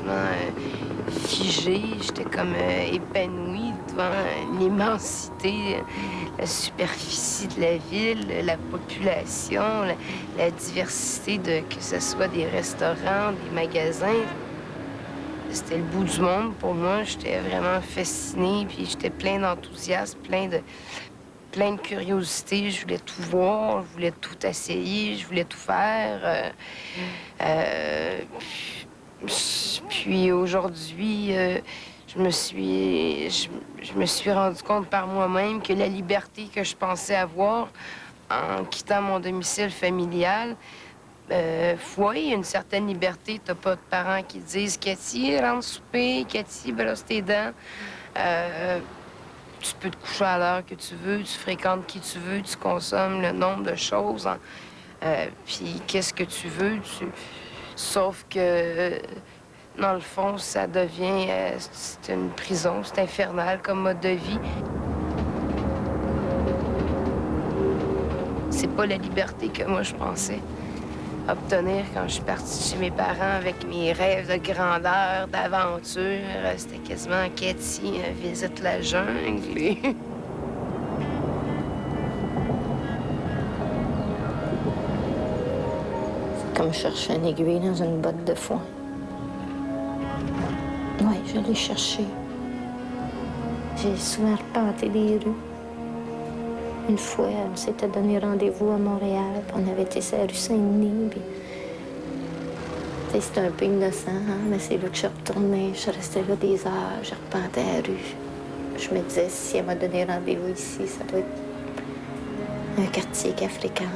quasiment figée. J'étais comme épanouie devant l'immensité, la superficie de la ville, la population, la diversité de que ce soit des restaurants, des magasins. C'était le bout du monde pour moi. J'étais vraiment fascinée, puis j'étais plein d'enthousiasme, plein de curiosité. Je voulais tout voir, je voulais tout essayer, je voulais tout faire. Puis aujourd'hui, je me suis rendu compte par moi-même que la liberté que je pensais avoir en quittant mon domicile familial, oui, il y a une certaine liberté. T'as pas de parents qui te disent Cathy, rentre souper, Cathy, brosse tes dents. Tu peux te coucher à l'heure que tu veux, tu fréquentes qui tu veux, tu consommes le nombre de choses. Puis qu'est-ce que tu veux. Sauf que, dans le fond, ça devient... c'est une prison, c'est infernal comme mode de vie. C'est pas la liberté que moi, je pensais obtenir quand je suis partie chez mes parents avec mes rêves de grandeur, d'aventure. C'était quasiment Cathy, visite la jungle. C'est comme chercher une aiguille dans une botte de foin. Oui, je l'ai cherché. J'ai souvent repenté les rues. Une fois, on s'était donné rendez-vous à Montréal, puis on avait été sur la rue Saint-Denis, puis... C'était un peu innocent, hein? Mais c'est là que je suis retournée. Je restais là des heures, je repentais à la rue. Je me disais, si elle m'a donné rendez-vous ici, ça doit être un quartier qui fréquente.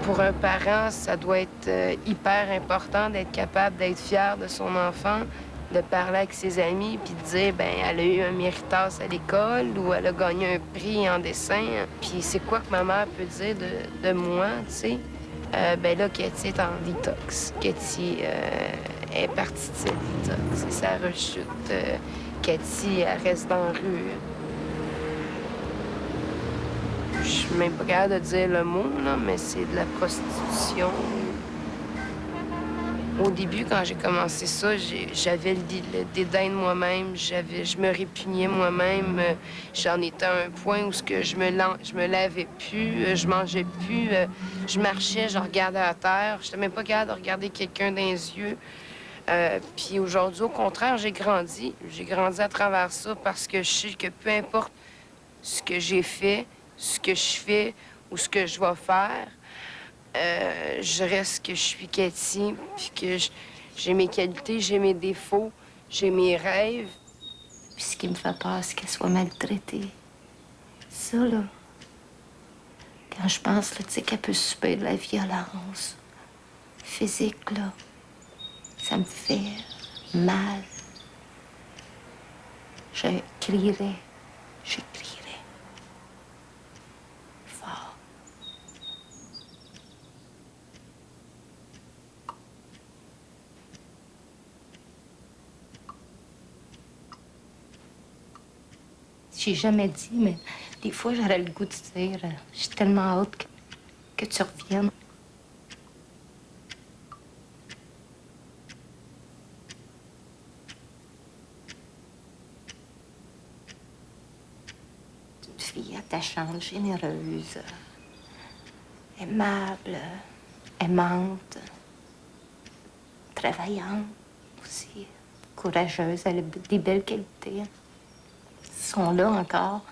Pour un parent, ça doit être hyper important d'être capable d'être fier de son enfant, de parler avec ses amis, puis de dire, ben elle a eu un méritas à l'école ou elle a gagné un prix en dessin. Puis c'est quoi que ma mère peut dire de moi, tu sais? Ben là, Cathy est en détox. Cathy est partie de cette détox. C'est sa rechute. Cathy, elle reste dans la rue. Je suis même pas capable de dire le mot, là, mais c'est de la prostitution. Au début, quand j'ai commencé ça, j'avais le dédain de moi-même, je me répugnais moi-même. J'en étais à un point où je me lavais plus, je mangeais plus, je marchais, je regardais à terre. J'étais même pas capable de regarder quelqu'un dans les yeux. Puis aujourd'hui, au contraire, j'ai grandi. J'ai grandi à travers ça parce que je sais que peu importe ce que j'ai fait, ce que je fais ou ce que je vais faire, je reste que je suis Cathy, puis que j'ai mes qualités, j'ai mes défauts, j'ai mes rêves. Puis ce qui me fait peur, c'est qu'elle soit maltraitée. Ça, là, quand je pense, là, tu sais, qu'elle peut subir de la violence physique, là, ça me fait mal. Je crierais. Fort. J'ai jamais dit, mais des fois, j'aurais le goût de dire, j'ai tellement hâte que tu reviennes. Une fille attachante, généreuse, aimable, aimante, travaillante aussi, courageuse. Elle a des belles qualités. Elles sont là encore,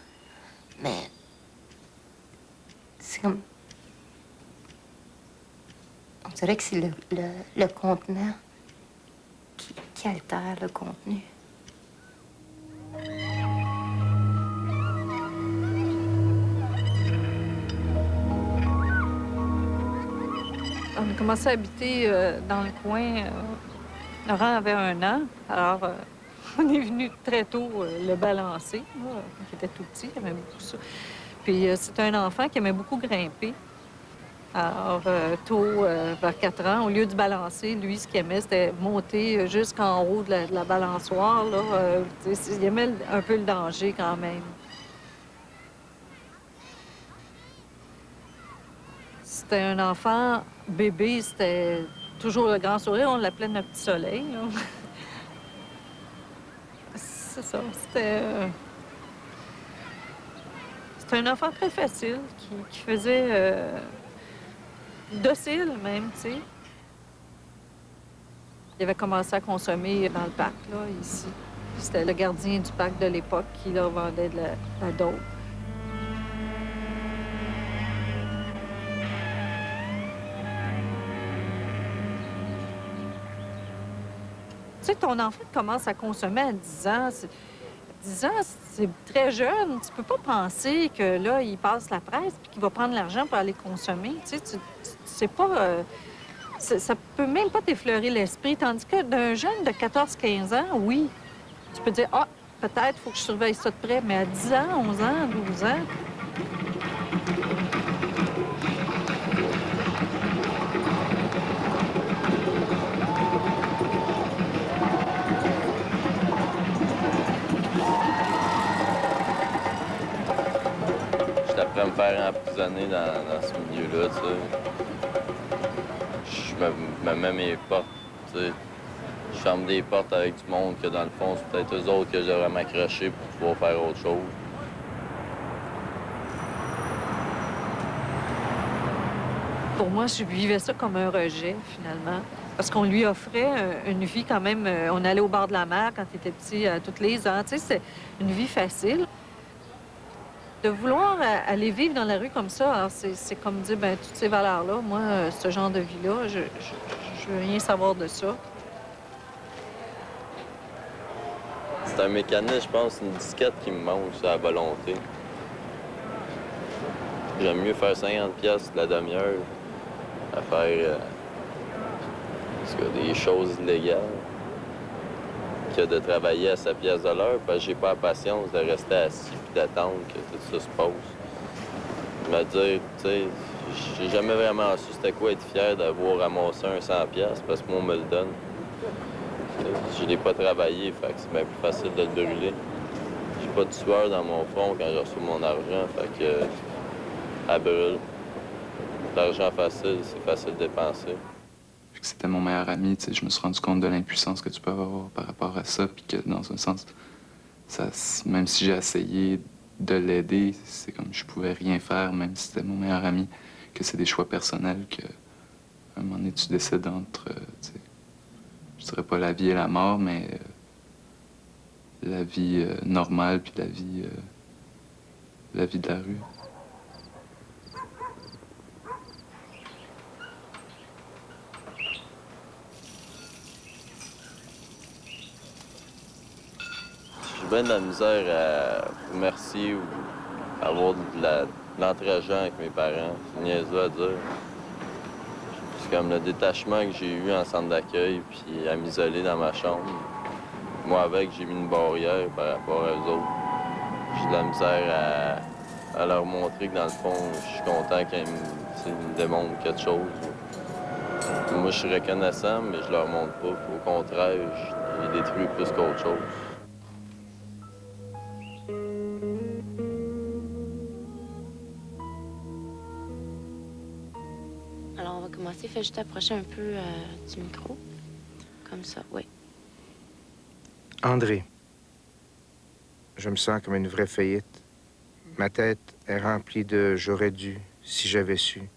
mais c'est comme... On dirait que c'est le contenant qui altère le contenu. On a commencé à habiter dans le coin. Laurent avait 1 an, alors on est venu très tôt le balancer, là, quand il était tout petit, il aimait beaucoup ça. Puis c'est un enfant qui aimait beaucoup grimper. Alors, tôt, vers 4 ans, au lieu de balancer, lui, ce qu'il aimait, c'était monter jusqu'en haut de la balançoire, là. Il aimait un peu le danger quand même. C'était un enfant bébé, c'était toujours le grand sourire. On l'appelait notre petit soleil, là. C'est ça, c'était un enfant très facile, qui faisait docile même, tu sais. Il avait commencé à consommer dans le parc, là, ici. C'était le gardien du parc de l'époque qui leur vendait de la dope. Tu sais, ton enfant commence à consommer à 10 ans. 10 ans, c'est très jeune. Tu peux pas penser que là, il passe la presse puis qu'il va prendre l'argent pour aller consommer. Tu sais, tu sais pas... ça peut même pas t'effleurer l'esprit. Tandis que d'un jeune de 14-15 ans, oui, tu peux dire, ah, peut-être, il faut que je surveille ça de près. Mais à 10 ans, 11 ans, 12 ans... J'étais prêt à me faire emprisonner dans ce milieu-là, tu sais. Je me mets mes portes, tu sais. Je ferme des portes avec du monde que, dans le fond, c'est peut-être eux autres que je devrais m'accrocher pour pouvoir faire autre chose. Pour moi, je vivais ça comme un rejet, finalement. Parce qu'on lui offrait une vie quand même... on allait au bord de la mer quand il était petit, toutes les ans. Tu sais, c'est une vie facile. De vouloir aller vivre dans la rue comme ça, c'est comme dire, bien, toutes ces valeurs-là, moi, ce genre de vie-là, je veux rien savoir de ça. C'est un mécanisme, je pense, une disquette qui me manque, c'est la volonté. J'aime mieux faire 50$ de la demi-heure à faire des choses illégales que de travailler à 7$ de l'heure, parce que j'ai pas la patience de rester assis et d'attendre que tout ça se passe. Me dire, tu sais, j'ai jamais vraiment su c'était quoi être fier d'avoir ramassé un 100$ parce que moi, on me le donne. Je l'ai pas travaillé, fait que c'est bien plus facile de le brûler. J'ai pas de sueur dans mon front quand je reçois mon argent, fait que elle brûle. L'argent facile, c'est facile de dépenser. Vu que c'était mon meilleur ami, tu sais, je me suis rendu compte de l'impuissance que tu peux avoir par rapport à ça, puis que dans un sens, même si j'ai essayé de l'aider, c'est comme je pouvais rien faire, même si c'était mon meilleur ami, que c'est des choix personnels que, à un moment donné, tu décides entre, tu sais, je dirais pas la vie et la mort, mais la vie normale, puis la vie de la rue. J'ai bien de la misère à remercier ou avoir de l'entre-gens avec mes parents. C'est niaiseux à dire. C'est comme le détachement que j'ai eu en centre d'accueil, puis à m'isoler dans ma chambre. Moi, avec, j'ai mis une barrière par rapport à eux autres. J'ai de la misère à leur montrer que, dans le fond, je suis content qu'ils me démontrent quelque chose. Moi, je suis reconnaissant, mais je leur montre pas. Au contraire, je les détruis plus qu'autre chose. Alors, on va commencer. Fais juste t'approcher un peu du micro. Comme ça, oui. André, je me sens comme une vraie faillite. Ma tête est remplie de « j'aurais dû, si j'avais su,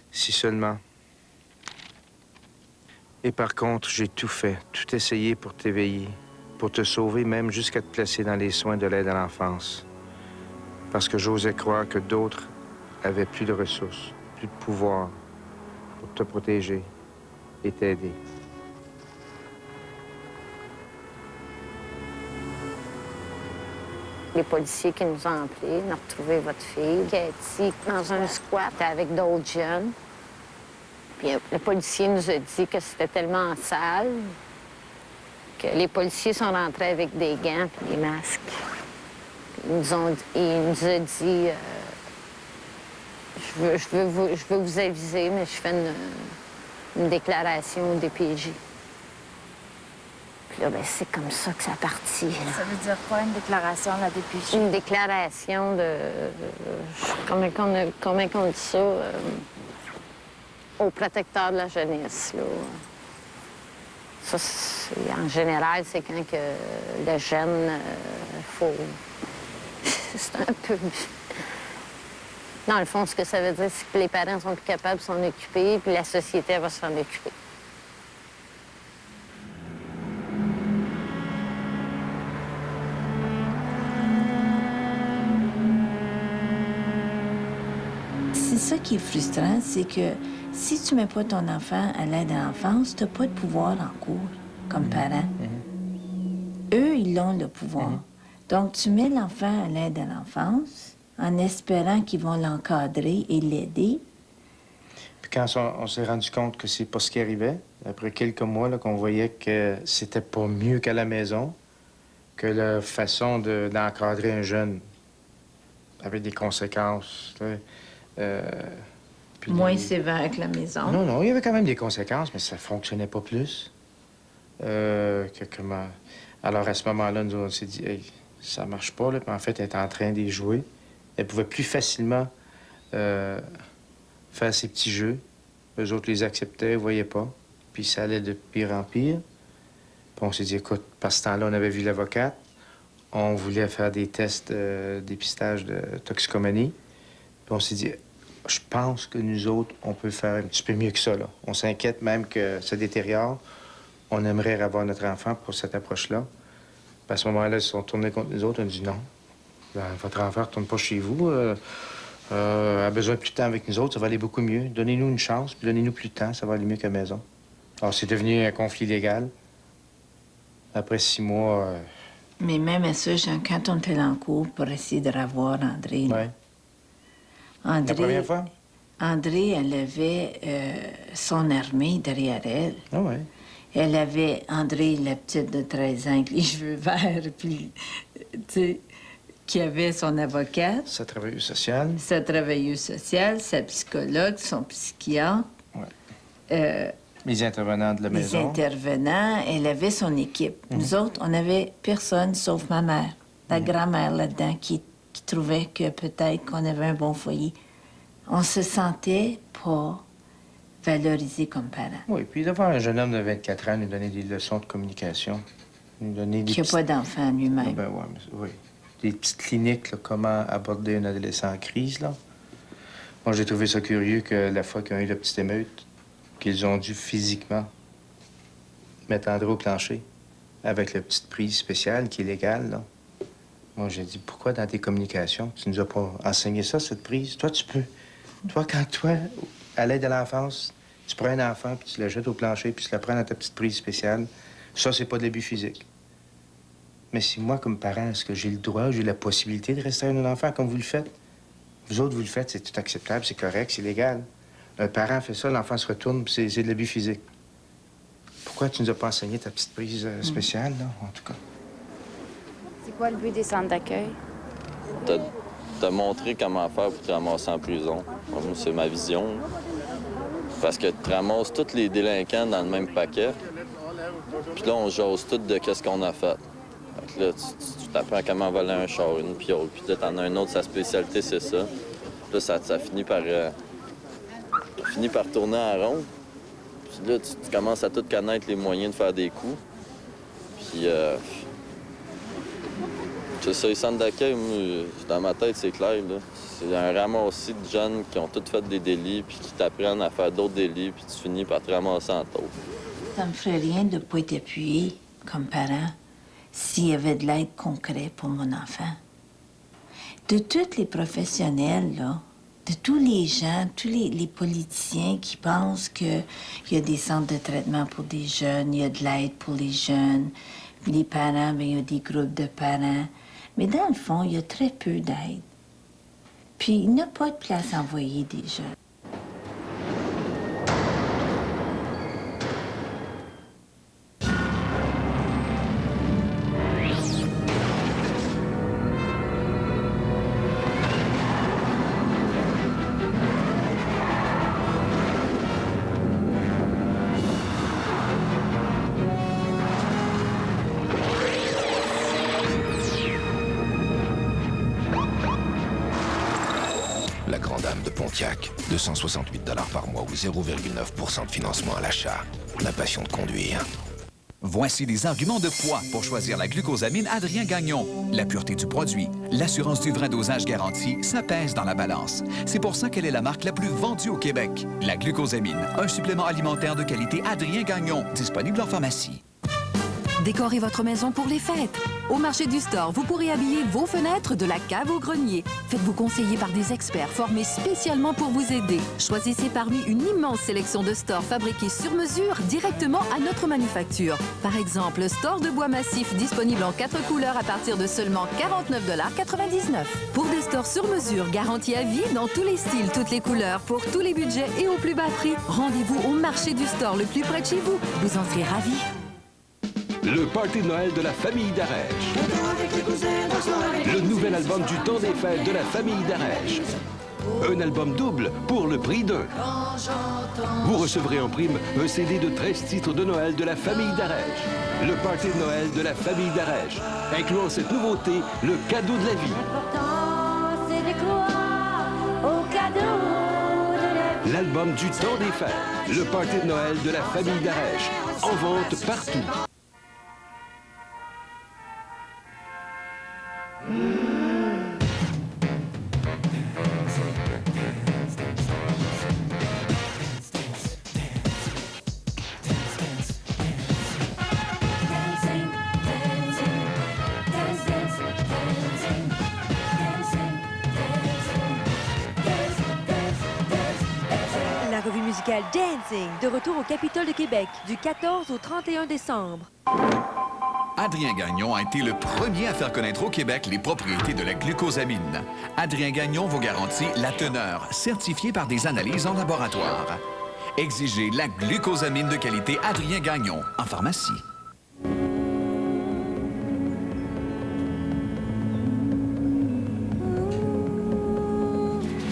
si seulement ». Et par contre, j'ai tout fait, tout essayé pour t'éveiller, pour te sauver, même jusqu'à te placer dans les soins de l'aide à l'enfance. Parce que j'osais croire que d'autres avaient plus de ressources, plus de pouvoir pour te protéger et t'aider. Les policiers qui nous ont appelés, on a retrouvé votre fille, Cathy, dans un squat avec d'autres jeunes. Puis le policier nous a dit que c'était tellement sale que les policiers sont rentrés avec des gants et des masques. Il nous a dit je veux vous aviser, mais je fais une déclaration au DPJ. Puis là, ben, c'est comme ça que ça a parti. Ça veut dire quoi, une déclaration à la DPJ? Une déclaration de... comment qu'on dit ça? au protecteur de la jeunesse, là. Ça, en général, c'est quand que le jeune, faut... c'est un peu... Dans le fond, ce que ça veut dire, c'est que les parents sont plus capables de s'en occuper, puis la société va s'en occuper. C'est ça qui est frustrant, c'est que si tu mets pas ton enfant à l'aide à l'enfance, tu n'as pas de pouvoir en cours comme parent. Eux, ils ont le pouvoir. Donc, tu mets l'enfant à l'aide à l'enfance en espérant qu'ils vont l'encadrer et l'aider. Puis quand on s'est rendu compte que c'est pas ce qui arrivait, après quelques mois, là, qu'on voyait que c'était pas mieux qu'à la maison, que la façon d'encadrer un jeune avait des conséquences. Puis Moins sévère que la maison. Non, non, il y avait quand même des conséquences, mais ça fonctionnait pas plus. Alors, à ce moment-là, nous, on s'est dit, hey, ça marche pas, là. Puis en fait, elle était en train d'y jouer. Elle pouvait plus facilement faire ses petits jeux. Eux autres les acceptaient, ils voyaient pas. Puis ça allait de pire en pire. Puis on s'est dit, écoute, par ce temps-là, on avait vu l'avocate. On voulait faire des tests de dépistage de toxicomanie. Puis on s'est dit, je pense que nous autres, on peut faire un petit peu mieux que ça, là. On s'inquiète même que ça détériore. On aimerait avoir notre enfant pour cette approche-là. Puis à ce moment-là, ils se sont tournés contre nous autres. On a dit non. Votre enfant ne retourne pas chez vous. A besoin de plus de temps avec nous autres. Ça va aller beaucoup mieux. Donnez-nous une chance, puis donnez-nous plus de temps. Ça va aller mieux qu'à la maison. Alors, c'est devenu un conflit légal. Après 6 mois... Mais même à ça, Jean, quand on était en cours pour essayer de revoir André... Ouais. André, la première fois? André, elle avait son armée derrière elle. Ah ouais. Elle avait André, la petite de 13 ans, avec les cheveux verts, puis, tu sais, qui avait son avocate. Sa travailleuse sociale. Sa travailleuse sociale, sa psychologue, son psychiatre. Ouais. Les intervenants de la maison. Les intervenants. Elle avait son équipe. Nous autres, on n'avait personne sauf ma mère, la grand-mère là-dedans, qui trouvait que peut-être qu'on avait un bon foyer. On se sentait pas valorisé comme parent. Oui, puis d'avoir un jeune homme de 24 ans nous donner des leçons de communication, nous donner des qui n'a pas d'enfant lui-même. Ben ouais, oui. Des petites cliniques, là, comment aborder un adolescent en crise, là. Moi, j'ai trouvé ça curieux que la fois qu'ils ont eu la petite émeute, qu'ils ont dû physiquement mettre André au plancher avec la petite prise spéciale qui est légale, là. Moi, j'ai dit, pourquoi dans tes communications, tu nous as pas enseigné ça, cette prise? Toi, tu peux. Toi, à l'aide à l'enfance, tu prends un enfant, puis tu le jettes au plancher, puis tu le prends dans ta petite prise spéciale. Ça, c'est pas de l'abus physique. Mais si moi, comme parent, est-ce que j'ai le droit, j'ai la possibilité de rester avec un enfant comme vous le faites? Vous autres, vous le faites, c'est tout acceptable, c'est correct, c'est légal. Un parent fait ça, l'enfant se retourne, puis c'est de l'abus physique. Pourquoi tu nous as pas enseigné ta petite prise spéciale, là, en tout cas? C'est quoi le but des centres d'accueil? Te montrer comment faire pour te ramasser en prison. Moi, c'est ma vision. Parce que tu ramasses tous les délinquants dans le même paquet. Puis là, on jase tout de qu'est-ce qu'on a fait. Fait que là, tu t'apprends comment voler un char, une piole. Puis là, t'en as un autre, sa spécialité, c'est ça. Puis là, ça finit par tourner en rond. Puis là, tu commences à tout connaître les moyens de faire des coups. Puis, c'est ça, les centres d'accueil, dans ma tête, c'est clair, là. C'est un ramassis de jeunes qui ont tous fait des délits, puis qui t'apprennent à faire d'autres délits, puis tu finis par te ramasser en taupe. Ça me ferait rien de ne pas être appuyé comme parent s'il y avait de l'aide concrète pour mon enfant. De tous les professionnels, là, de tous les gens, tous les politiciens qui pensent qu'il y a des centres de traitement pour des jeunes, il y a de l'aide pour les jeunes, les parents, bien, il y a des groupes de parents. Mais dans le fond, il y a très peu d'aide. Puis, il n'y a pas de place à envoyer des jeunes. Pontiac, 268 $ par mois ou 0,9% de financement à l'achat. La passion de conduire. Voici des arguments de poids pour choisir la glucosamine Adrien Gagnon. La pureté du produit, l'assurance du vrai dosage garantie, ça pèse dans la balance. C'est pour ça qu'elle est la marque la plus vendue au Québec. La glucosamine, un supplément alimentaire de qualité Adrien Gagnon, disponible en pharmacie. Décorez votre maison pour les fêtes. Au marché du Store, vous pourrez habiller vos fenêtres de la cave au grenier. Faites-vous conseiller par des experts formés spécialement pour vous aider. Choisissez parmi une immense sélection de stores fabriqués sur mesure directement à notre manufacture. Par exemple, le store de bois massif disponible en 4 couleurs à partir de seulement 49,99 $. Pour des stores sur mesure garantis à vie dans tous les styles, toutes les couleurs, pour tous les budgets et au plus bas prix, rendez-vous au marché du Store le plus près de chez vous. Vous en serez ravis. Le party de Noël de la famille Darèche. Le nouvel album du temps des fêtes de la famille Darèche. Un album double pour le prix d'un. Vous recevrez en prime un CD de 13 titres de Noël de la famille Darèche. Le party de Noël de la famille Darèche, incluant cette nouveauté, le cadeau de la vie. L'album du temps des fêtes. Le party de Noël de la famille Darèche. En vente partout. La revue musicale Dancing, de retour au Capitole de Québec, du 14 au 31 décembre. Adrien Gagnon a été le premier à faire connaître au Québec les propriétés de la glucosamine. Adrien Gagnon vous garantit la teneur, certifiée par des analyses en laboratoire. Exigez la glucosamine de qualité Adrien Gagnon en pharmacie.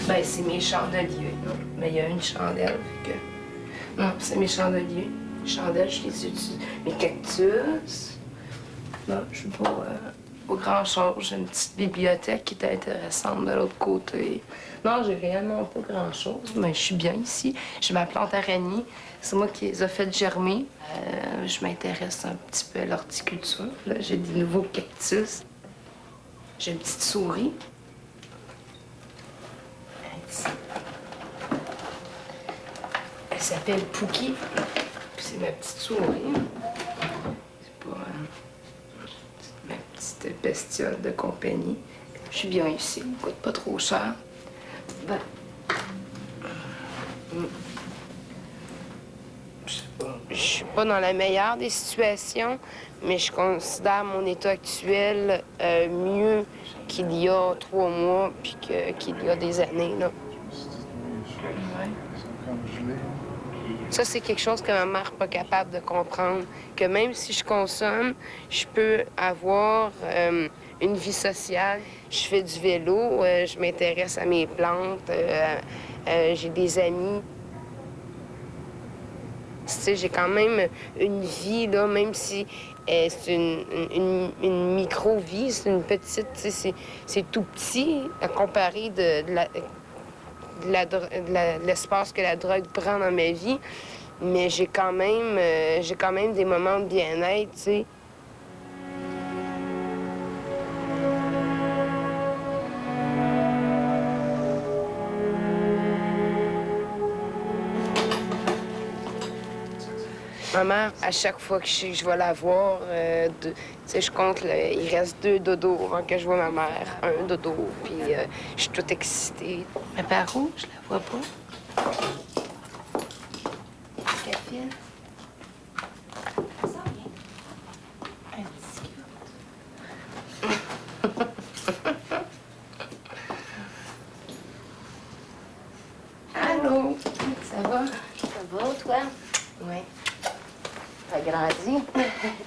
Ben, c'est mes chandeliers, là. Mais il y a une chandelle, fait que... Non, c'est mes chandeliers. Les chandelles, je les utilise. Mes cactus... Non, je suis pas grand-chose. J'ai une petite bibliothèque qui est intéressante de l'autre côté. Non, j'ai réellement pas grand-chose, mais je suis bien ici. J'ai ma plante araignée. C'est moi qui les ai fait germer. Je m'intéresse un petit peu à l'horticulture. Là, j'ai des nouveaux cactus. J'ai une petite souris. Elle s'appelle Pookie. Puis c'est ma petite souris. C'est pas... ma petite bestiole de compagnie. Je suis bien ici, elle coûte pas trop cher. Ben... Je suis pas dans la meilleure des situations, mais je considère mon état actuel mieux qu'il y a 3 mois puis qu'il y a des années, là. Ça, c'est quelque chose que ma mère n'est pas capable de comprendre. Que même si je consomme, je peux avoir une vie sociale. Je fais du vélo, je m'intéresse à mes plantes, j'ai des amis. Tu sais, j'ai quand même une vie, là, même si c'est une micro-vie, c'est une petite, tu sais, c'est tout petit à comparer de l'espace que la drogue prend dans ma vie. Mais j'ai quand même des moments de bien-être, tu sais. Ma mère, à chaque fois que je vais la voir, tu sais, je compte, il reste 2 dodos avant que je vois ma mère. Un dodo, puis je suis toute excitée. Mais par où? Je la vois pas. Café? Ça vient. Allô? Ça va? Ça va, toi? Oui. T'as grandi.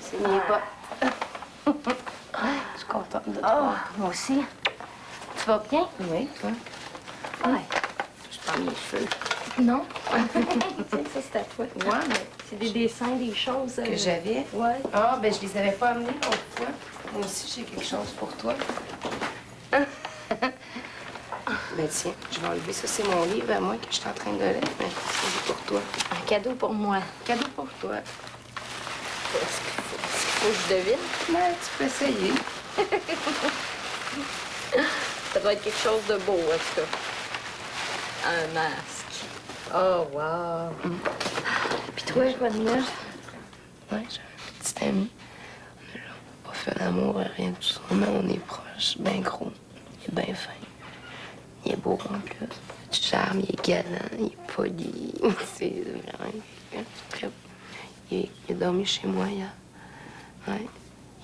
C'est mieux pas. Je suis contente de te voir. Moi aussi. Tu vas bien? Oui, toi? Ouais. Je prends mes cheveux. Non. Ça, c'est à toi. Ouais, mais... C'est des dessins, des choses... Que j'avais? Ouais. Ah, ben je les avais pas amenés l'autre fois. Moi aussi, j'ai quelque chose pour toi. Ben tiens, je vais enlever ça. C'est mon livre à moi que je suis en train de lire, mais c'est pour toi. Un cadeau pour moi. Cadeau pour toi. Est-ce qu'il faut que je devine? Ben, tu peux essayer. Ça doit être quelque chose de beau, en tout cas. Un masque. Oh, wow. Puis toi, quoi de neuf? Ouais, j'ai un petit ami. On n'a pas fait l'amour, rien de tout ça, mais on est proches. Ben gros. Il est bien fin. Il est beau en plus. Du charme, il est galant, il est poli. C'est vraiment très beau. Il a dormi chez moi hier. Ouais.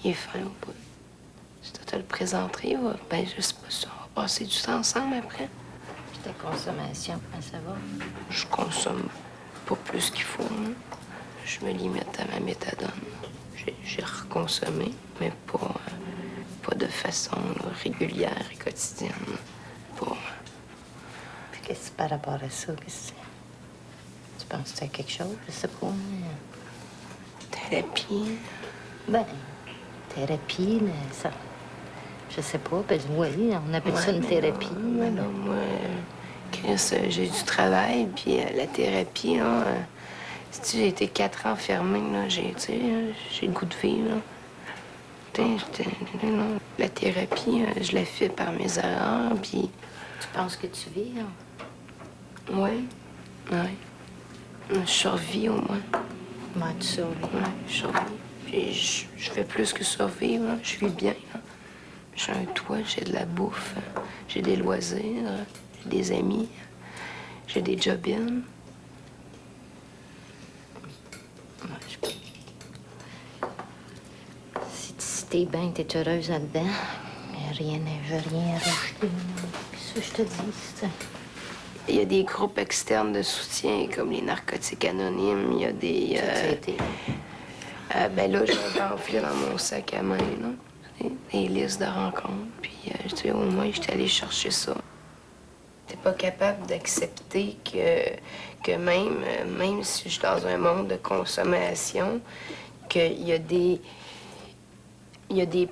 Il est fin au bout. Je te le présenterai. Ben, je sais pas si on va passer du temps ensemble après. Puis ta consommation, comment ça va? Je consomme pas plus qu'il faut. Hein. Je me limite à ma méthadone. J'ai reconsommé, mais pas de façon régulière et quotidienne. Pas. Puis qu'est-ce que par rapport à ça? Qu'est-ce que tu penses que c'est quelque chose? Je sais pas. Thérapie? Ben, thérapie, mais ça... Je sais pas. Ben oui, on appelle ça une thérapie. Mais non, moi, Chris, j'ai du travail, puis la thérapie, là... Si j'ai été 4 ans fermée, là, j'ai le goût de vivre, là. La thérapie, je la fais par mes erreurs, puis... Tu penses que tu vis, là? Oui. Oui. Je survis, au moins. Moi, tu survis? Oui, je survis. Puis je fais plus que survivre, là. Je vis bien, là. J'ai un toit, j'ai de la bouffe, j'ai des loisirs, j'ai des amis, j'ai des job-ins. Si t'es bien, t'es heureuse là-dedans, mais rien, je veux rien rajouter. Qu'est-ce que je te dis, c'est... Il y a des groupes externes de soutien, comme les narcotiques anonymes. Il y a des... ben là, j'ai un pamphlet dans mon sac à main, là. Des listes de rencontres. Puis, tu sais, au moins, j'étais allée chercher ça. T'es pas capable d'accepter que même si je suis dans un monde de consommation, qu'il y a des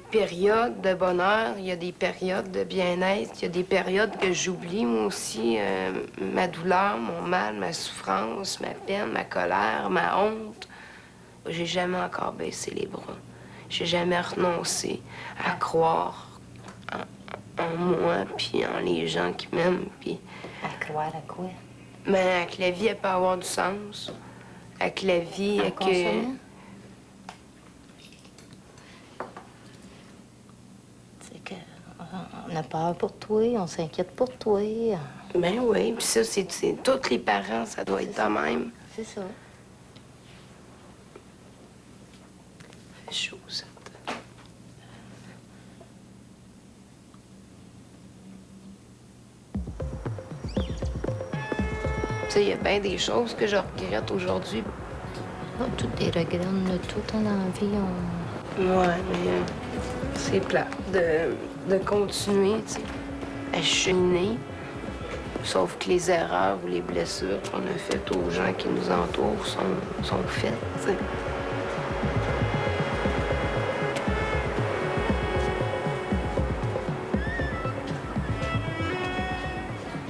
périodes de bonheur, il y a des périodes de bien-être, il y a des périodes que j'oublie, moi aussi, ma douleur, mon mal, ma souffrance, ma peine, ma colère, ma honte. J'ai jamais encore baissé les bras. J'ai jamais renoncé à croire en moi, puis en les gens qui m'aiment, puis... À croire à quoi? Ben, que la vie, elle peut avoir du sens. Que la vie, que... On a peur pour toi, on s'inquiète pour toi. Ben oui, puis ça, c'est tous les parents, ça doit être de même. C'est ça. C'est chaud, ça. Tu sais, il y a bien des choses que je regrette aujourd'hui. Oh, toutes les regrets, on a tout en envie, Ouais, mais c'est plat de continuer, tu sais, à cheminer. Sauf que les erreurs ou les blessures qu'on a faites aux gens qui nous entourent sont faites, tu sais.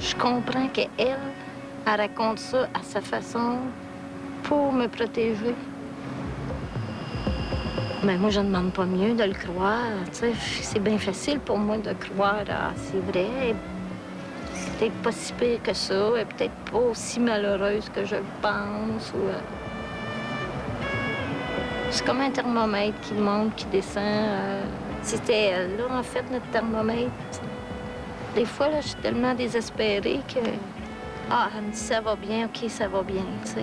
Je comprends qu'elle, elle raconte ça à sa façon pour me protéger. Mais moi, je ne demande pas mieux de le croire. Tu sais, c'est bien facile pour moi de croire. Ah, c'est vrai. C'est peut-être pas si pire que ça. Elle est peut-être pas aussi malheureuse que je le pense. Ou, c'est comme un thermomètre qui monte, qui descend. C'était elle, là, en fait, notre thermomètre. Des fois, là, je suis tellement désespérée que... Ah, elle me dit, ça va bien, OK, ça va bien, tu sais.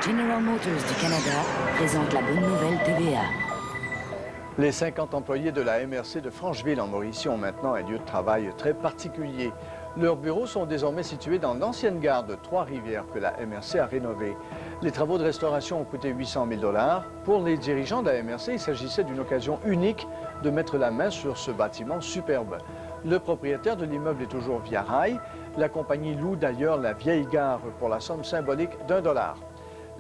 General Motors du Canada présente la bonne nouvelle TVA. Les 50 employés de la MRC de Francheville en Mauricie ont maintenant un lieu de travail très particulier. Leurs bureaux sont désormais situés dans l'ancienne gare de Trois-Rivières que la MRC a rénovée. Les travaux de restauration ont coûté 800 000 $. Pour les dirigeants de la MRC, il s'agissait d'une occasion unique de mettre la main sur ce bâtiment superbe. Le propriétaire de l'immeuble est toujours Via Rail. La compagnie loue d'ailleurs la vieille gare pour la somme symbolique d'1 $.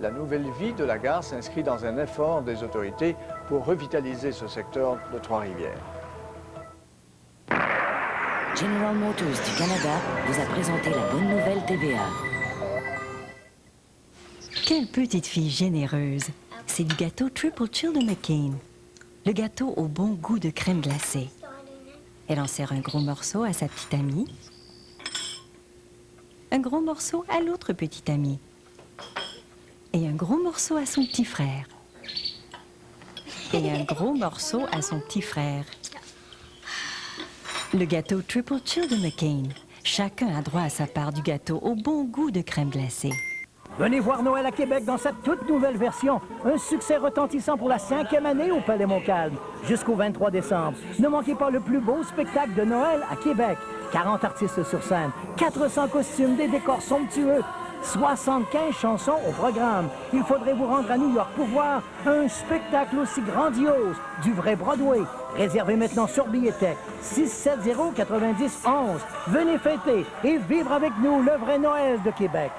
La nouvelle vie de la gare s'inscrit dans un effort des autorités pour revitaliser ce secteur de Trois-Rivières. General Motors du Canada vous a présenté la bonne nouvelle TVA. Quelle petite fille généreuse! C'est du gâteau Triple Chill de McCain. Le gâteau au bon goût de crème glacée. Elle en sert un gros morceau à sa petite amie. Un gros morceau à l'autre petite amie. Et un gros morceau à son petit frère. Et un gros morceau à son petit frère. Le gâteau Triple Chill de McCain. Chacun a droit à sa part du gâteau au bon goût de crème glacée. Venez voir Noël à Québec dans sa toute nouvelle version. Un succès retentissant pour la 5e année au Palais Montcalm, jusqu'au 23 décembre. Ne manquez pas le plus beau spectacle de Noël à Québec. 40 artistes sur scène, 400 costumes, des décors somptueux, 75 chansons au programme. Il faudrait vous rendre à New York pour voir un spectacle aussi grandiose, du vrai Broadway. Réservez maintenant sur Billetech, 670-90-11. Venez fêter et vivre avec nous le vrai Noël de Québec.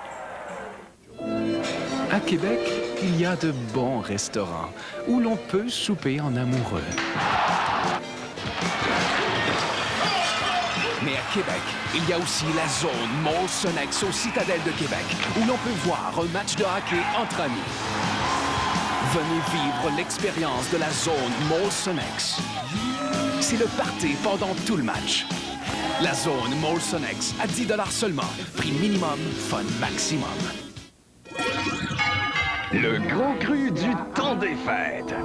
À Québec, il y a de bons restaurants où l'on peut souper en amoureux. Mais à Québec, il y a aussi la zone Molson-X au Citadelle de Québec, où l'on peut voir un match de hockey entre amis. Venez vivre l'expérience de la zone Molson-X. C'est le party pendant tout le match. La zone Molson-X à 10 $ seulement. Prix minimum, fun maximum. Le gros cru du temps des fêtes.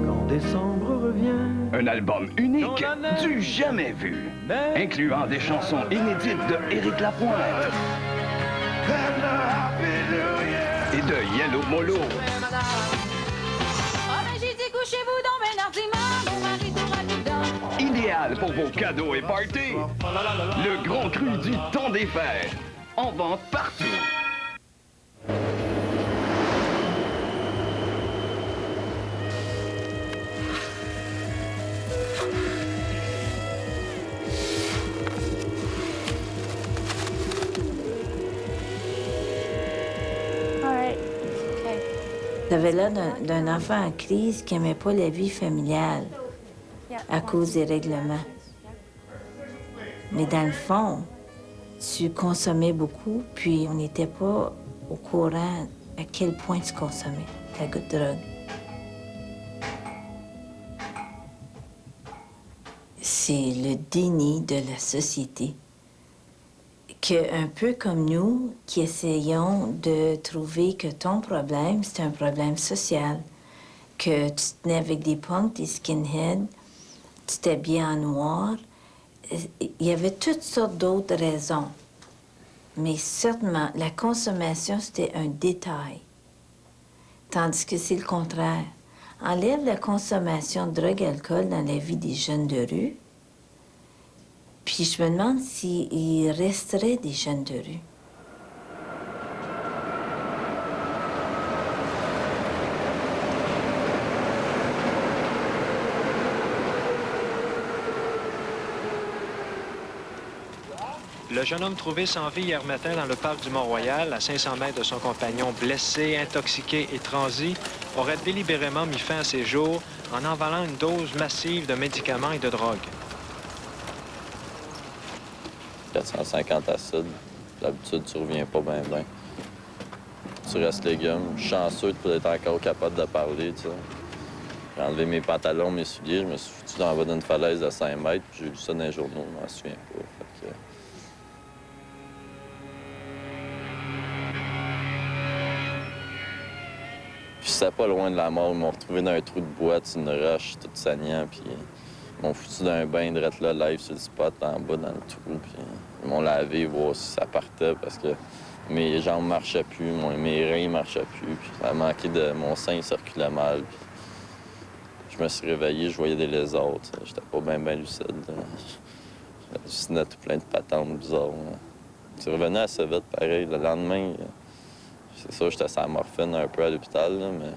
Quand décembre revient... Un album unique du jamais vu, incluant des chansons inédites de Éric Lapointe et de Yellow Molo. Idéal pour vos cadeaux et parties. Le gros cru du temps des fêtes. En vente partout. Ça avait l'air d'un enfant en crise qui n'aimait pas la vie familiale à cause des règlements. Mais dans le fond, tu consommais beaucoup, puis on n'était pas au courant à quel point tu consommais la drogue. C'est le déni de la société. Un peu comme nous, qui essayons de trouver que ton problème, c'est un problème social, que tu tenais avec des punks, des skinheads, tu t'habillais en noir. Il y avait toutes sortes d'autres raisons. Mais certainement, la consommation, c'était un détail. Tandis que c'est le contraire. Enlève la consommation de drogue et alcool dans la vie des jeunes de rue, puis je me demande s'il resterait des jeunes de rue. Le jeune homme trouvé sans vie hier matin dans le parc du Mont-Royal, à 500 mètres de son compagnon blessé, intoxiqué et transi, aurait délibérément mis fin à ses jours en avalant une dose massive de médicaments et de drogue. 450 acides. D'habitude, tu reviens pas bien. Tu restes légumes. Je suis chanceux de être encore capable de parler, tu sais. J'ai enlevé mes pantalons, mes souliers, je me suis foutu dans le bas d'une falaise de 5 mètres, puis j'ai lu ça dans les journaux, je m'en souviens pas. Fait que... Puis c'était pas loin de la mort, ils m'ont retrouvé dans un trou de bois, une roche, tout saignant, puis ils m'ont foutu dans un bain de là, live sur le spot, en bas, dans le trou, puis ils m'ont lavé, voir si ça partait, parce que mes jambes marchaient plus, mes reins marchaient plus, puis ça manquait de... Mon sein circulait mal, puis je me suis réveillé, je voyais des lézards, j'étais pas bien lucide, j'hallucinais tout plein de patentes bizarres. C'est revenu assez vite, pareil, le lendemain... C'est sûr, j'étais sur la morphine un peu à l'hôpital, mais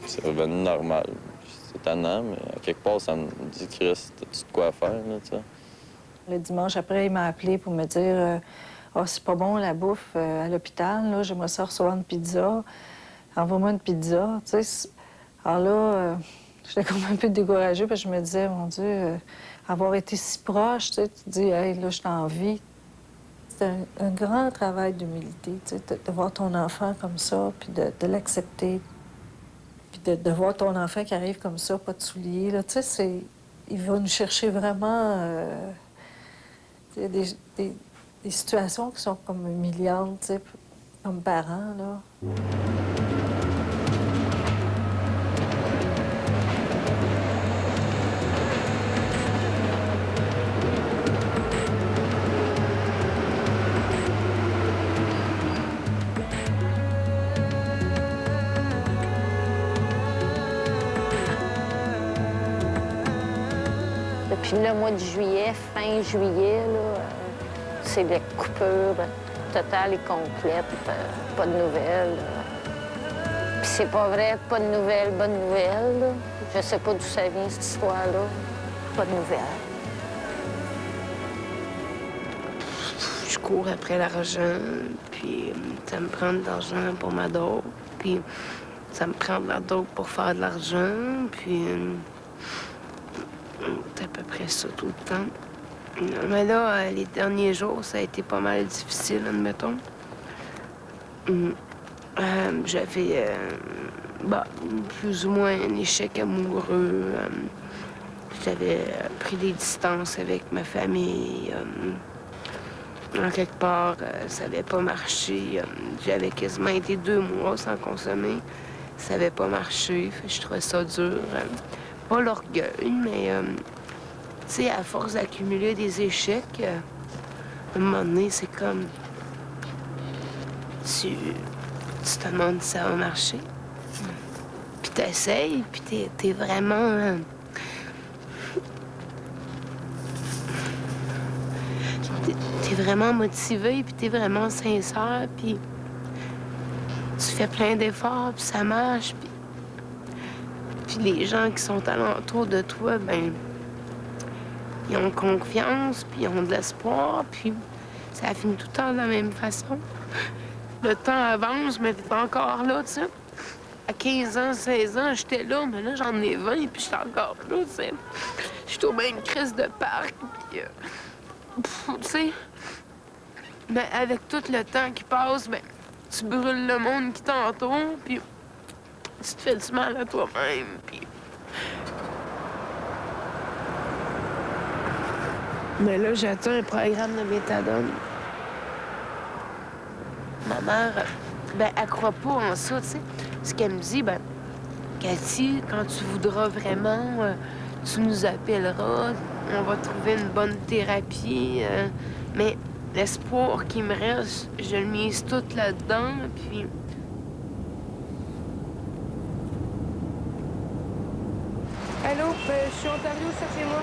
c'est revenu normal. C'est étonnant, mais à quelque part, ça me dit, Chris, t'as-tu de quoi faire, là, tu sais? Le dimanche après, il m'a appelé pour me dire « Ah, c'est pas bon la bouffe à l'hôpital, là, j'aimerais ça recevoir une pizza. Envoie-moi une pizza. » Tu sais, alors là, j'étais comme un peu découragée parce que je me disais, mon Dieu, avoir été si proche, tu sais, tu te dis, hey, là, je suis en vie. C'est un grand travail d'humilité, tu sais, de voir ton enfant comme ça, puis de l'accepter. Puis de voir ton enfant qui arrive comme ça, pas de souliers, là, tu sais, c'est... Il va nous chercher vraiment des situations qui sont comme humiliantes, tu sais, comme parents, là. Depuis le mois de juillet, fin juillet, c'est la coupure totale et complète. Pas de nouvelles. Puis c'est pas vrai, pas de nouvelles, bonne nouvelle. Là. Je sais pas d'où ça vient, cette histoire-là. Pas de nouvelles. Je cours après l'argent, puis ça me prend de l'argent pour ma dope, puis ça me prend de la dope pour faire de l'argent, puis... C'est à peu près ça tout le temps. Mais là, les derniers jours, ça a été pas mal difficile, admettons. J'avais plus ou moins un échec amoureux. J'avais pris des distances avec ma famille. En quelque part, ça n'avait pas marché. J'avais quasiment été 2 mois sans consommer. Ça n'avait pas marché. Je trouvais ça dur. Pas l'orgueil, mais, tu sais, à force d'accumuler des échecs, à un moment donné, c'est comme... Tu te demandes si ça va marcher. Puis t'essayes, puis t'es vraiment... T'es vraiment motivé, puis t'es vraiment sincère, puis tu fais plein d'efforts, puis ça marche, puis les gens qui sont alentour de toi, ben ils ont confiance, puis ils ont de l'espoir, puis ça finit tout le temps de la même façon. Le temps avance, mais t'es encore là, tu sais. À 15 ans, 16 ans, j'étais là, mais là, j'en ai 20, puis j'étais encore là, tu sais. Je suis au même crise de parc, puis... tu sais... Mais avec tout le temps qui passe, ben tu brûles le monde qui t'entoure, puis... tu te fais du mal à toi-même, puis... Mais là, j'attends un programme de méthadone. Ma mère, ben, elle croit pas en ça, tu sais. Ce qu'elle me dit, ben, Cathy, quand tu voudras vraiment, tu nous appelleras, on va trouver une bonne thérapie. Mais l'espoir qui me reste, je le mise tout là-dedans, puis... Allô, je suis en Ontario, cherchez-moi.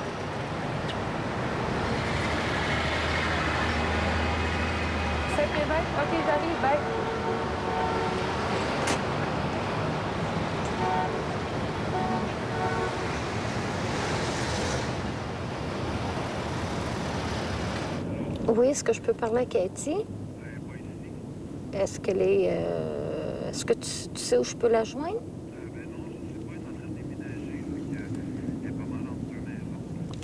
Saint-Québec? OK, j'arrive, bye. Oui, est-ce que je peux parler à Cathy? Est-ce qu'elle est... Est-ce que tu sais où je peux la joindre?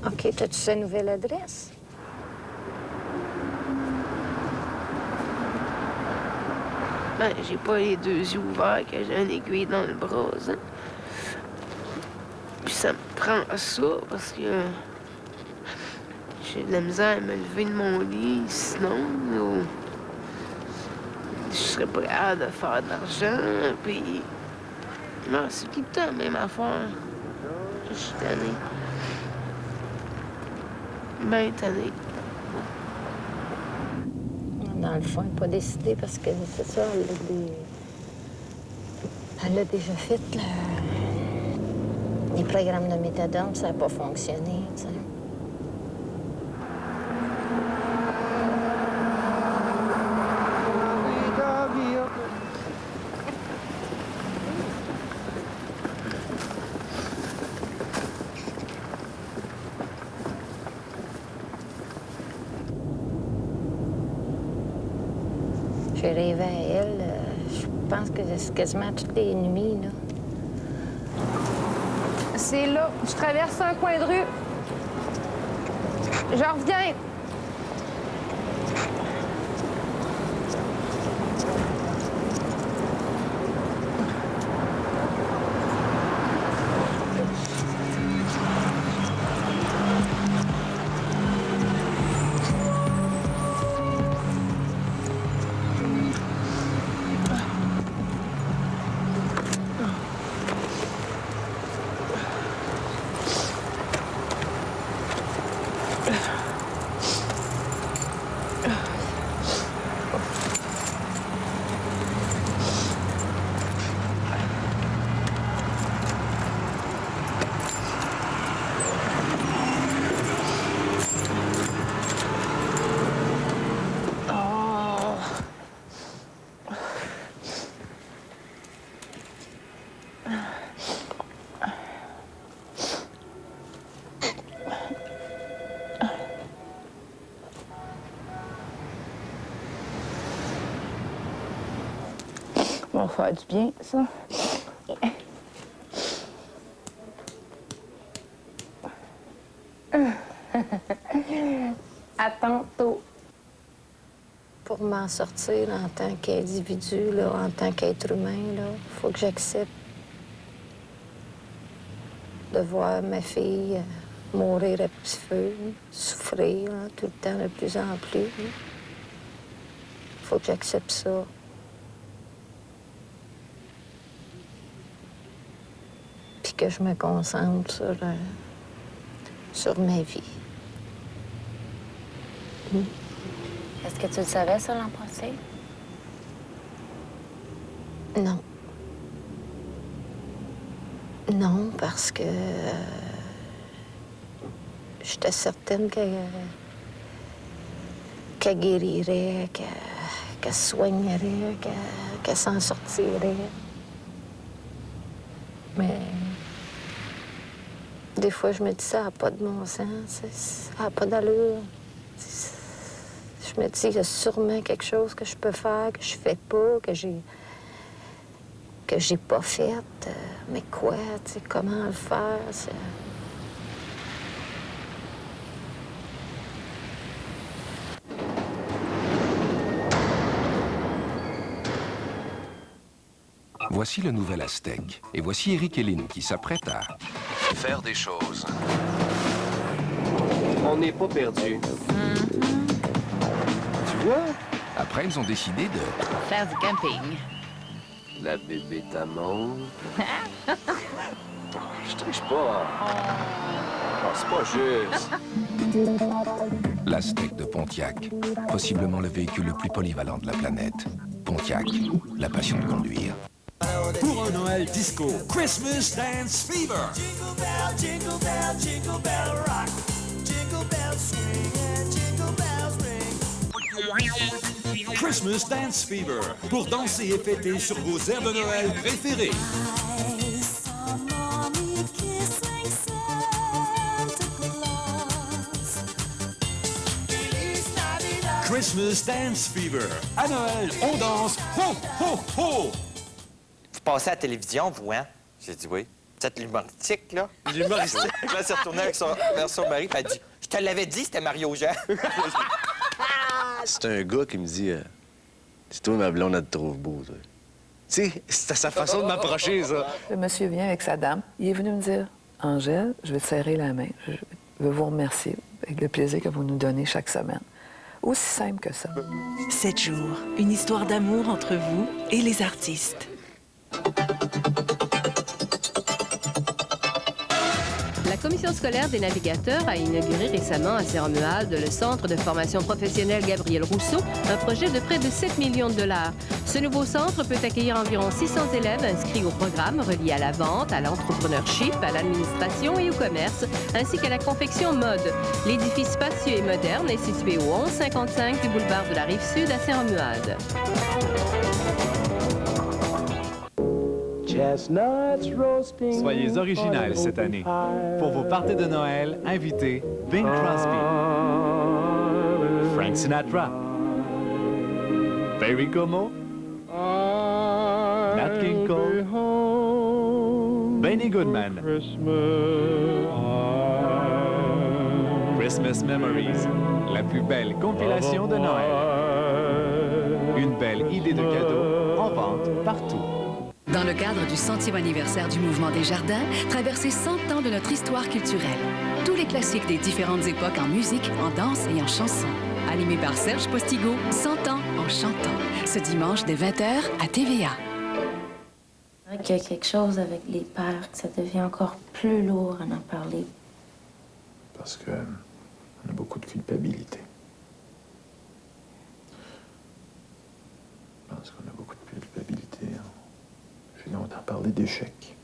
OK, t'as-tu sa nouvelle adresse? Ben, j'ai pas les 2 yeux ouverts que j'ai une aiguille dans le bras, hein. Puis ça me prend ça parce que j'ai de la misère à me lever de mon lit, sinon, je serais pas capable de faire de l'argent, puis... Non, c'est tout le temps la même affaire. Je suis tannée. Ben tannée. Dans le fond, elle n'est pas décidée parce que c'est ça, elle a déjà fait les programmes de méthadone, ça n'a pas fonctionné, tu sais. J'ai rêvé à elle, je pense que c'est quasiment toutes les nuits, là. C'est là, je traverse un coin de rue. J'en reviens. Ça va faire du bien, ça. À tantôt. Pour m'en sortir en tant qu'individu, là, en tant qu'être humain, il faut que j'accepte de voir ma fille mourir à petit feu, souffrir là, tout le temps de plus en plus. Il faut que j'accepte ça. Puis que je me concentre sur ma vie. Est-ce que tu le savais, ça, l'an passé? Non. Non, parce que j'étais certaine qu'elle guérirait, qu'elle soignerait, qu'elle s'en sortirait. Mais des fois, je me dis, ça n'a pas de bon sens, ça n'a pas d'allure. Je me dis, il y a sûrement quelque chose que je peux faire, que je fais pas, que j'ai pas fait. Mais quoi, tu sais, comment le faire? Voici le nouvel Aztec. Et voici Eric et Lynn qui s'apprêtent à faire des choses. On n'est pas perdu. Tu vois? Après, ils ont décidé de faire du camping. La bébé t'amande. Je triche pas. Oh, c'est pas juste. l'Aztec de Pontiac, possiblement le véhicule le plus polyvalent de la planète. Pontiac, la passion de conduire. Pour un Noël disco, Christmas Dance Fever. Jingle bell, jingle bell, jingle bell rock. Jingle bells swing and jingle bells ring. Christmas Dance Fever, pour danser et fêter sur vos airs de Noël préférés. Christmas Dance Fever. À Noël, on danse ho, ho, ho! Vous passez à la télévision, vous, hein? J'ai dit oui. Vous êtes l'humoristique, là? L'humoristique? Là, elle s'est retournée vers son mari, puis elle a dit « Je te l'avais dit, c'était Mario Jean. » C'est un gars qui me dit c'est toi, ma blonde, elle te trouve beau, toi. Tu sais, c'était sa façon de m'approcher, ça. Le monsieur vient avec sa dame. Il est venu me dire « Angèle, je vais te serrer la main. Je veux vous remercier avec le plaisir que vous nous donnez chaque semaine. » Aussi simple que ça. 7 jours, une histoire d'amour entre vous et les artistes. La commission scolaire des navigateurs a inauguré récemment à Saint-Romuald le centre de formation professionnelle Gabriel Rousseau, un projet de près de 7 millions de dollars. Ce nouveau centre peut accueillir environ 600 élèves inscrits au programme relié à la vente, à l'entrepreneurship, à l'administration et au commerce, ainsi qu'à la confection mode. L'édifice spacieux et moderne est situé au 1155 du boulevard de la Rive-Sud à Saint-Romuald. Soyez original cette année. Pour vos parties de Noël, invitez Bing Crosby, Frank Sinatra, Perry Como, Nat King Cole, Benny Goodman, Christmas Memories, la plus belle compilation de Noël. Une belle idée de cadeau en vente partout. Dans le cadre du 100e anniversaire du Mouvement des Jardins, traversez 100 ans de notre histoire culturelle. Tous les classiques des différentes époques en musique, en danse et en chanson. Animé par Serge Postigo, 100 ans en chantant. Ce dimanche dès 20h à TVA. C'est vrai qu'il y a quelque chose avec les pères, que ça devient encore plus lourd à en parler. Parce qu'on a beaucoup de culpabilité. Je pense qu'on a beaucoup de culpabilité. J'ai longtemps parlé d'échecs.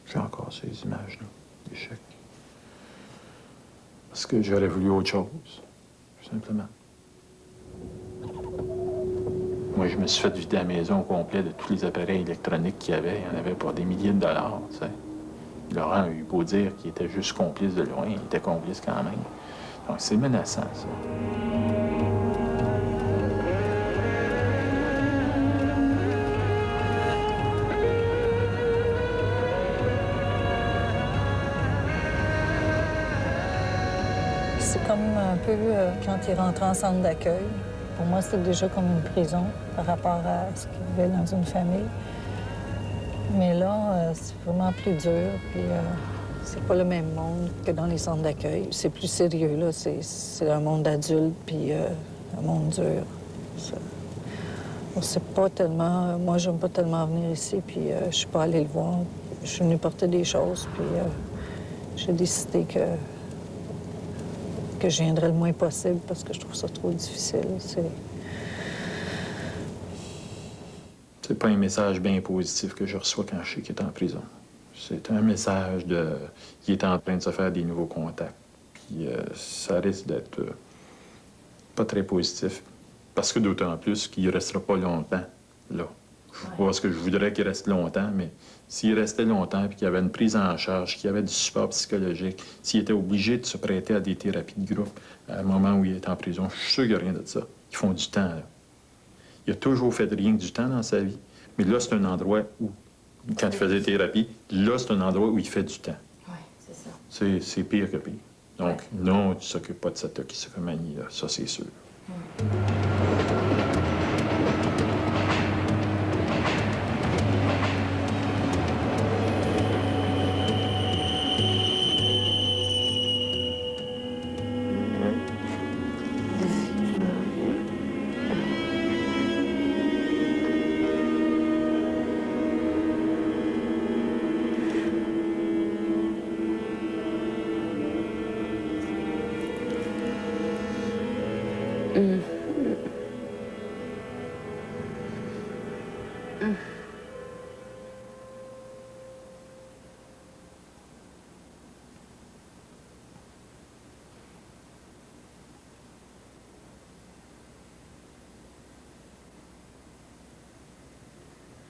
J'ai encore ces images-là, d'échecs. Parce que j'aurais voulu autre chose, tout simplement. Moi, je me suis fait vider la maison au complet de tous les appareils électroniques qu'il y avait. Il y en avait pour des milliers de dollars, tu sais. Laurent a eu beau dire qu'il était juste complice de loin, il était complice quand même. Donc, c'est menaçant, ça. C'est comme un peu quand il rentrait en centre d'accueil. Pour moi, c'était déjà comme une prison par rapport à ce qu'il vivait dans une famille. Mais là, c'est vraiment plus dur, puis c'est pas le même monde que dans les centres d'accueil. C'est plus sérieux, là. C'est un monde d'adulte, puis un monde dur. C'est pas tellement... Moi, j'aime pas tellement venir ici, puis je suis pas allée le voir. Je suis venue porter des choses, puis j'ai décidé que je viendrais le moins possible parce que je trouve ça trop difficile. C'est pas un message bien positif que je reçois quand je sais qu'il est en prison. C'est un message qu'il est en train de se faire des nouveaux contacts. Puis ça risque d'être pas très positif parce que d'autant plus qu'il restera pas longtemps là. Parce que je voudrais qu'il reste longtemps, mais s'il restait longtemps puis qu'il y avait une prise en charge, qu'il y avait du support psychologique, s'il était obligé de se prêter à des thérapies de groupe à un moment où il est en prison, je suis sûr qu'il n'y a rien de ça. Ils font du temps, là. Il a toujours fait rien que du temps dans sa vie, mais là, c'est un endroit où, quand il faisait thérapie, là, c'est un endroit où il fait du temps. Oui, c'est ça. C'est pire que pire. Donc, non, tu ne s'occupes pas de cette toxicomanie, là, ça, c'est sûr.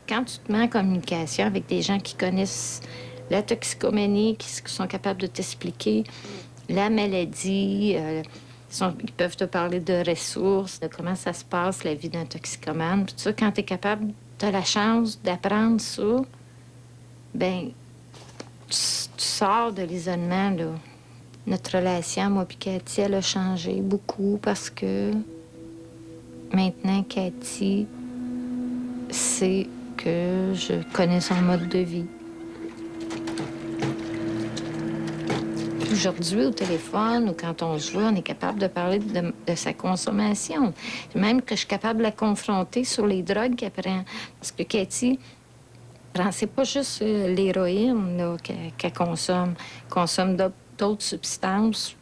Quand tu te mets en communication avec des gens qui connaissent la toxicomanie, qui sont capables de t'expliquer la maladie, ils peuvent te parler de ressources, de comment ça se passe, la vie d'un toxicomane. Tout ça, quand tu es capable, tu as la chance d'apprendre ça, bien, tu sors de l'isolement, là. Notre relation, moi et Cathy, elle a changé beaucoup parce que maintenant, Cathy sait que je connais son mode de vie. Aujourd'hui, au téléphone ou quand on se voit, on est capable de parler de sa consommation. Même que je suis capable de la confronter sur les drogues qu'elle prend. Parce que Cathy, c'est pas juste l'héroïne qu'elle consomme. Elle consomme d'autres substances,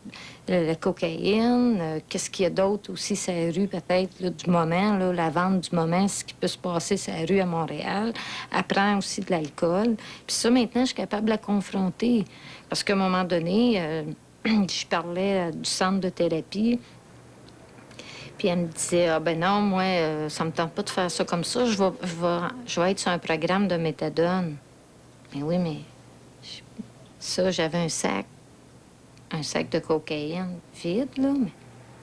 la cocaïne, qu'est-ce qu'il y a d'autre aussi sur la rue, peut-être, là, du moment, là, la vente du moment, ce qui peut se passer sur la rue à Montréal. Elle prend aussi de l'alcool. Puis ça, maintenant, je suis capable de la confronter. Parce qu'à un moment donné, je parlais du centre de thérapie, puis elle me disait, ah ben non, moi, ça me tente pas de faire ça comme ça, je vais être sur un programme de méthadone. Mais oui, mais ça, j'avais un sac de cocaïne vide, là. Mais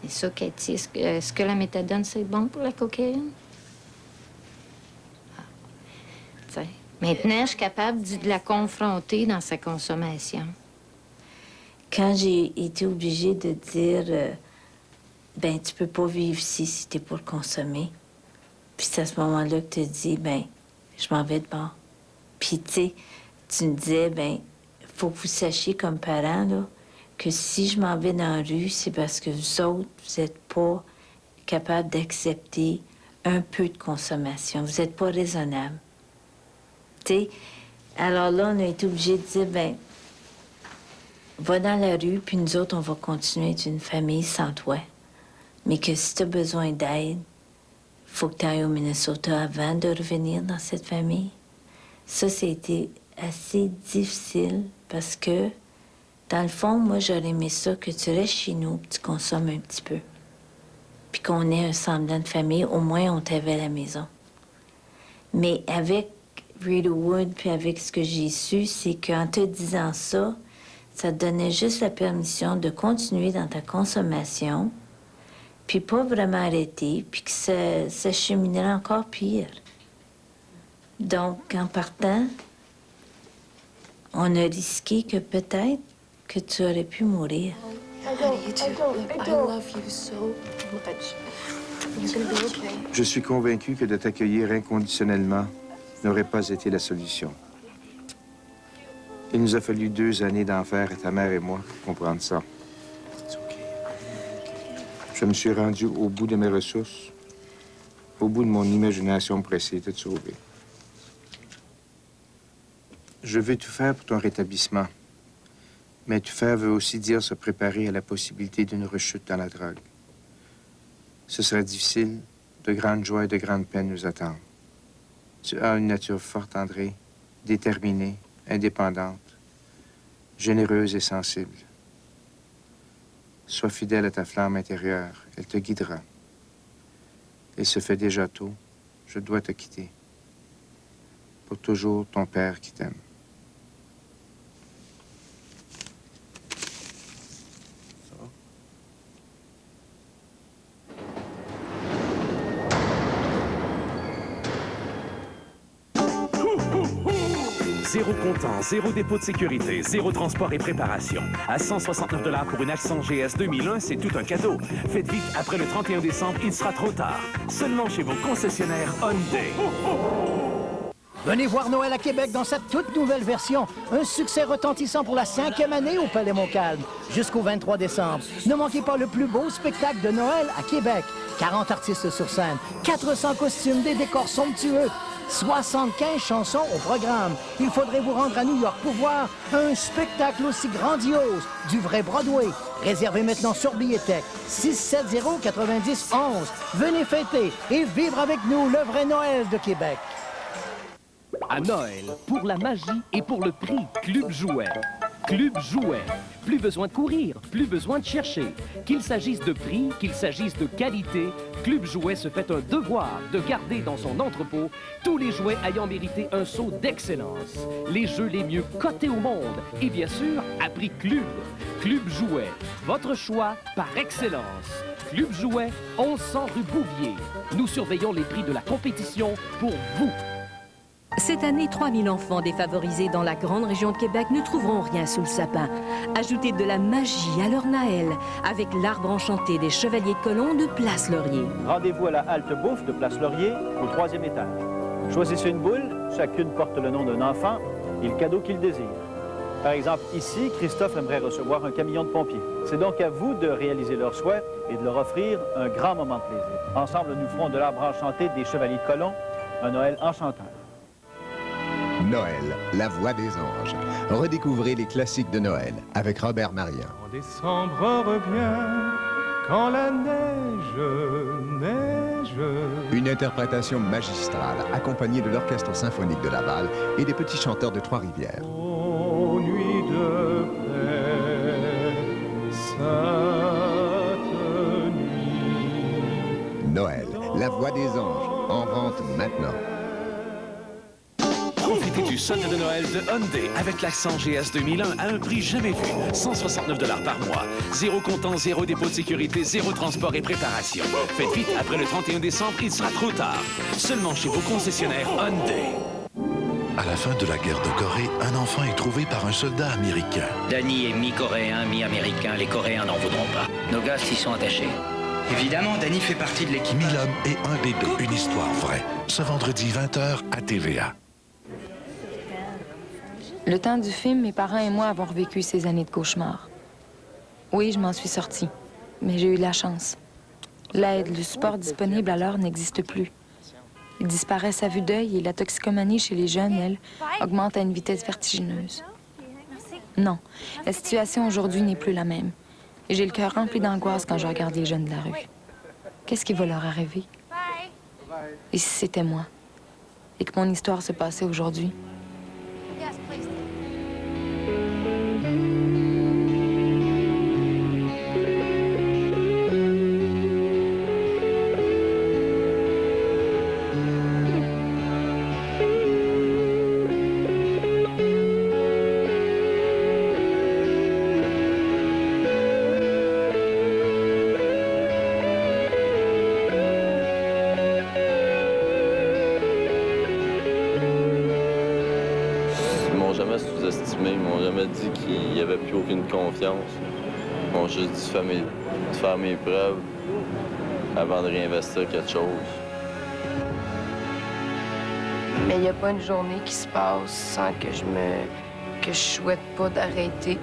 Et ça, Cathy, est-ce que la méthadone, c'est bon pour la cocaïne? Ah. T'sais, maintenant, je suis capable de la confronter dans sa consommation. Quand j'ai été obligée de dire, ben, tu peux pas vivre ici si t'es pour le consommer. Puis c'est à ce moment-là que tu dis, ben, je m'en vais de bord. Puis, tu sais, tu me disais, ben, faut que vous sachiez comme parents, là, que si je m'en vais dans la rue, c'est parce que vous autres, vous n'êtes pas capables d'accepter un peu de consommation. Vous n'êtes pas raisonnable. Tu sais, alors là, on a été obligés de dire, ben, va dans la rue, puis nous autres, on va continuer à être une famille sans toi. Mais que si tu as besoin d'aide, faut que tu ailles au Minnesota avant de revenir dans cette famille. Ça, c'était assez difficile parce que, dans le fond, moi, j'aurais aimé ça que tu restes chez nous, que tu consommes un petit peu. Puis qu'on ait un semblant de famille, au moins on t'avait à la maison. Mais avec Riderwood, puis avec ce que j'ai su, c'est qu'en te disant ça, ça te donnait juste la permission de continuer dans ta consommation, puis pas vraiment arrêter, puis que ça cheminerait encore pire. Donc, en partant, on a risqué que peut-être que tu aurais pu mourir. Je suis convaincu que de t'accueillir inconditionnellement n'aurait pas été la solution. Il nous a fallu 2 années d'enfer à ta mère et moi pour comprendre ça. Je me suis rendu au bout de mes ressources, au bout de mon imagination pour essayer de te sauver. Je veux tout faire pour ton rétablissement. Mais tout faire veut aussi dire se préparer à la possibilité d'une rechute dans la drogue. Ce serait difficile, de grandes joies et de grandes peines nous attendent. Tu as une nature forte, André, déterminée, indépendante, généreuse et sensible. Sois fidèle à ta flamme intérieure, elle te guidera. Il se fait déjà tôt, je dois te quitter. Pour toujours, ton père qui t'aime. Zéro comptant, zéro dépôt de sécurité, zéro transport et préparation. À 169 $ pour une Accent GS 2001, c'est tout un cadeau. Faites vite, après le 31 décembre, il sera trop tard. Seulement chez vos concessionnaires Hyundai. Venez voir Noël à Québec dans sa toute nouvelle version. Un succès retentissant pour la 5e année au Palais Montcalm. Jusqu'au 23 décembre. Ne manquez pas le plus beau spectacle de Noël à Québec. 40 artistes sur scène, 400 costumes, des décors somptueux. 75 chansons au programme. Il faudrait vous rendre à New York pour voir un spectacle aussi grandiose, du vrai Broadway. Réservez maintenant sur Billetech 670-9011. Venez fêter et vivre avec nous le vrai Noël de Québec. À Noël, pour la magie et pour le prix, Club Jouet. Club Jouet. Plus besoin de courir, plus besoin de chercher. Qu'il s'agisse de prix, qu'il s'agisse de qualité, Club Jouet se fait un devoir de garder dans son entrepôt tous les jouets ayant mérité un saut d'excellence. Les jeux les mieux cotés au monde et bien sûr à prix Club. Club Jouet, votre choix par excellence. Club Jouet, 1100 rue Bouvier. Nous surveillons les prix de la compétition pour vous. Cette année, 3000 enfants défavorisés dans la grande région de Québec ne trouveront rien sous le sapin. Ajoutez de la magie à leur Noël avec l'arbre enchanté des Chevaliers de Colomb de Place Laurier. Rendez-vous à la halte bouffe de Place Laurier, au 3e étage. Choisissez une boule, chacune porte le nom d'un enfant et le cadeau qu'il désire. Par exemple, ici, Christophe aimerait recevoir un camion de pompiers. C'est donc à vous de réaliser leur souhait et de leur offrir un grand moment de plaisir. Ensemble, nous ferons de l'arbre enchanté des Chevaliers de Colomb un Noël enchanteur. Noël, la voix des anges. Redécouvrez les classiques de Noël avec Robert Marien. En décembre revient quand la neige neige. Une interprétation magistrale accompagnée de l'Orchestre symphonique de Laval et des petits chanteurs de Trois-Rivières. Ô nuit de paix, sainte nuit. Noël, la voix des anges, en vente maintenant. Profitez Profitez du solde de Noël de Hyundai avec l'Accent GS 2001 à un prix jamais vu. 169 $ par mois. Zéro comptant, zéro dépôt de sécurité, zéro transport et préparation. Faites vite, après le 31 décembre, il sera trop tard. Seulement chez vos concessionnaires Hyundai. À la fin de la guerre de Corée, un enfant est trouvé par un soldat américain. Danny est mi-coréen, mi-américain. Les Coréens n'en voudront pas. Nos gars s'y sont attachés. Évidemment, Danny fait partie de l'équipe. 1000 hommes et un bébé, une histoire vraie. Ce vendredi 20h à TVA. Le temps du film, mes parents et moi avons revécu ces années de cauchemar. Oui, je m'en suis sortie, mais j'ai eu de la chance. L'aide, le support disponible alors n'existe plus. Ils disparaissent à vue d'œil et la toxicomanie chez les jeunes, elle, augmente à une vitesse vertigineuse. Non, la situation aujourd'hui n'est plus la même. Et j'ai le cœur rempli d'angoisse quand je regarde les jeunes de la rue. Qu'est-ce qui va leur arriver? Et si c'était moi? Et que mon histoire se passait aujourd'hui? Ils m'ont jamais dit qu'il n'y avait plus aucune confiance. Ils m'ont juste dit de faire mes preuves avant de réinvestir quelque chose. Mais il n'y a pas une journée qui se passe sans que je souhaite pas d'arrêter.